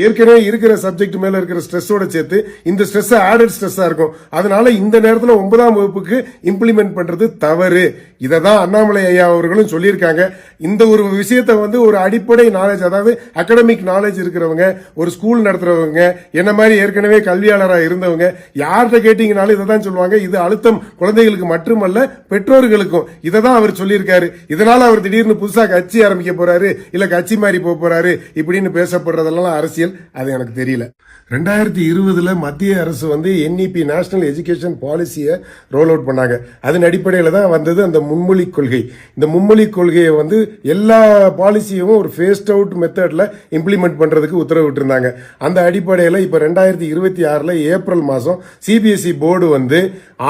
ஏற்கனவே இருக்கிற சப்ஜெக்ட் மேல இருக்கிற ஸ்ட்ரெஸ்ஸோட சேர்த்து இந்த ஸ்ட்ரெஸ் ஆடட் ஸ்ட்ரெஸ்ஸா இருக்கும். அதனால இந்த நேரத்தில் 9ஆம் வகுப்புக்கு இம்ப்ளிமெண்ட் பண்றது தவறு. இதை தான் அண்ணாமலை ஐயா அவர்களும் சொல்லியிருக்காங்க. இந்த ஒரு விஷயத்தை வந்து ஒரு அடிப்படை நாலேஜ், அதாவது அகடமிக் நாலேஜ் இருக்கிறவங்க, ஒரு ஸ்கூல் நடத்துறவங்க, என்ன மாதிரி ஏற்கனவே கல்வியாளராக இருந்தவங்க யார்கிட்ட கேட்டீங்கனாலும் இதை தான் சொல்லுவாங்க. இது அழுத்தம் குழந்தைகளுக்கு மட்டுமல்ல பெற்றோர்களுக்கும். இதை தான் அவர் சொல்லியிருக்காரு. இதனால அவர் திடீர்னு புதுசா கட்சி ஆரம்பிக்க போறாரு, இல்ல கட்சி மாறி போறாரு இப்படின்னு பேசப்படுறதெல்லாம் அரசியல். அது எனக்கு தெரியல. 2020 மத்திய அரசு வந்து NEP நேஷனல் எஜுகேஷன் பாலிசியை ரோல் அவுட் பண்ணாங்க. அதன் அடிப்படையில் தான் வந்தது அந்த மும்மொழி கொள்கை. இந்த மும்மொழி கொள்கையை வந்து எல்லா பாலிசியும் ஒரு ஃபேஸ்ட் அவுட் மெத்தட்ல இம்ப்ளிமெண்ட் பண்றதுக்கு உத்தரவிட்டு இருந்தாங்க. அந்த அடிப்படையில் இப்ப 2026 ஏப்ரல் மாசம் CBSE போர்டு வந்து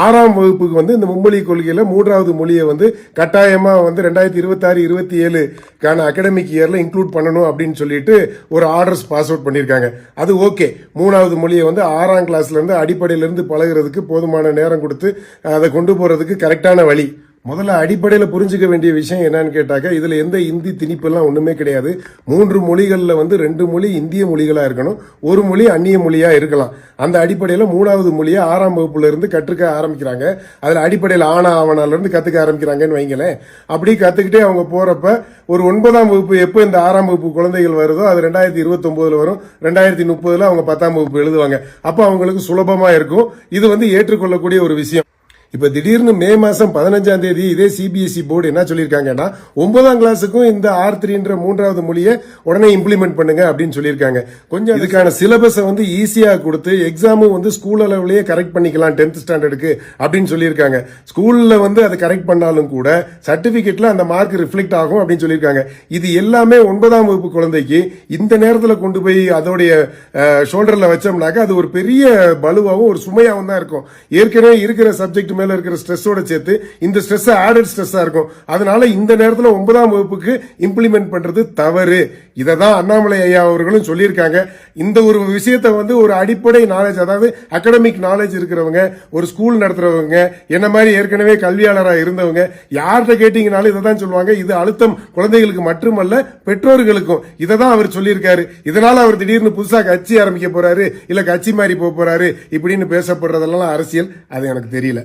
6ஆம் வகுப்புக்கு வந்து இந்த மும்மொழி கொள்கையில 3வது மொழியை வந்து கட்டாயமா வந்து 2026-27 அகடமிக் இயர்ல இன்க்ளூட் பண்ணணும் அப்படின்னு சொல்லிட்டு ஒரு ஆர்டர்ஸ் பாஸ் அவுட் பண்ணிருக்காங்க. அது ஓகே. 3வது மொழியை வந்து 6ஆம் கிளாஸ்ல இருந்து அடிப்படையில இருந்து பழகிறதுக்கு போதுமான நேரம் கொடுத்து அதை கொண்டு போறதுக்கு கரெக்டான வழி. முதல்ல அடிப்படையில் புரிஞ்சுக்க வேண்டிய விஷயம் என்னன்னு கேட்டாக்க, இதுல எந்த இந்தி திணிப்பெல்லாம் ஒண்ணுமே கிடையாது. 3 மொழிகள்ல வந்து 2 மொழி இந்திய மொழிகளா இருக்கணும், ஒரு மொழி அந்நிய மொழியா இருக்கலாம். அந்த அடிப்படையில் 3வது மொழியை 6ஆம் வகுப்புல இருந்து கற்றுக்க ஆரம்பிக்கிறாங்க. அதுல அடிப்படையில் ஆனா ஆவணால இருந்து கத்துக்க ஆரம்பிக்கிறாங்கன்னு வைங்களேன். அப்படி கத்துக்கிட்டே அவங்க போறப்ப ஒரு 9ஆம் வகுப்பு எப்போ இந்த 6ஆம் வகுப்பு குழந்தைகள் வருதோ அது 2029 வரும். 2030 அவங்க 10ஆம் வகுப்பு எழுதுவாங்க. அப்ப அவங்களுக்கு சுலபமா இருக்கும். இது வந்து ஏற்றுக்கொள்ளக்கூடிய ஒரு விஷயம். இப்ப திடீர்னு மே மாசம் 15ஆம் தேதி இதே CBSE போர்டு என்ன சொல்லியிருக்காங்கன்னா, 9ஆம் கிளாஸுக்கும் இந்த R3ன்ற 3வது மொழியை உடனே இம்ப்ளிமெண்ட் பண்ணுங்க அப்படின்னு சொல்லியிருக்காங்க. கொஞ்சம் இதுக்கான சிலபஸை வந்து ஈஸியா கொடுத்து எக்ஸாமும் வந்து ஸ்கூல் அளவுலயே கரெக்ட் பண்ணிக்கலாம் 10th ஸ்டாண்டர்டுக்கு அப்படின்னு சொல்லியிருக்காங்க. ஸ்கூல்ல வந்து அதை கரெக்ட் பண்ணாலும் கூட சர்டிபிகேட்ல அந்த மார்க் ரிஃப்ளெக்ட் ஆகும் அப்படின்னு சொல்லியிருக்காங்க. இது எல்லாமே 9ஆம் வகுப்பு குழந்தைக்கு இந்த நேரத்தில் கொண்டு போய் அதோடைய ஷோல்டர்ல வச்சோம்னாக்க அது ஒரு பெரிய பலுவாகவும் ஒரு சுமையாகவும் தான் இருக்கும். ஏற்கனவே இருக்கிற சப்ஜெக்ட் மேல இருக்கிற ஸ்ட்ரெஸ்ஸோட சேர்த்து இந்த ஸ்ட்ரெஸ் ஆடட் ஸ்ட்ரெஸ்ஸா இருக்கும். அதனால இந்த நேரத்தில் 9ஆம் வகுப்புக்கு இம்ப்ளிமெண்ட் பண்றது தவறு. இதை தான் அண்ணாமலை ஐயா அவர்களும் சொல்லியிருக்காங்க. இந்த ஒரு விஷயத்தை வந்து ஒரு அடிப்படை நாலேஜ், அதாவது அகடமிக் நாலேஜ் இருக்கிறவங்க, ஒரு ஸ்கூல் நடத்துறவங்க, என்ன மாதிரி ஏற்கனவே கல்வியாளராக இருந்தவங்க யார்கிட்ட கேட்டீங்கனாலும் இதை தான் சொல்லுவாங்க. இது அழுத்தம் குழந்தைகளுக்கு மட்டுமல்ல பெற்றோர்களுக்கும். இதை தான் அவர் சொல்லியிருக்காரு. இதனால அவர் திடீர்னு புதுசா கட்சி ஆரம்பிக்க போறாரு, இல்ல கட்சி மாறி போறாரு இப்படின்னு பேசப்படுறதெல்லாம் அரசியல். அது எனக்கு தெரியல.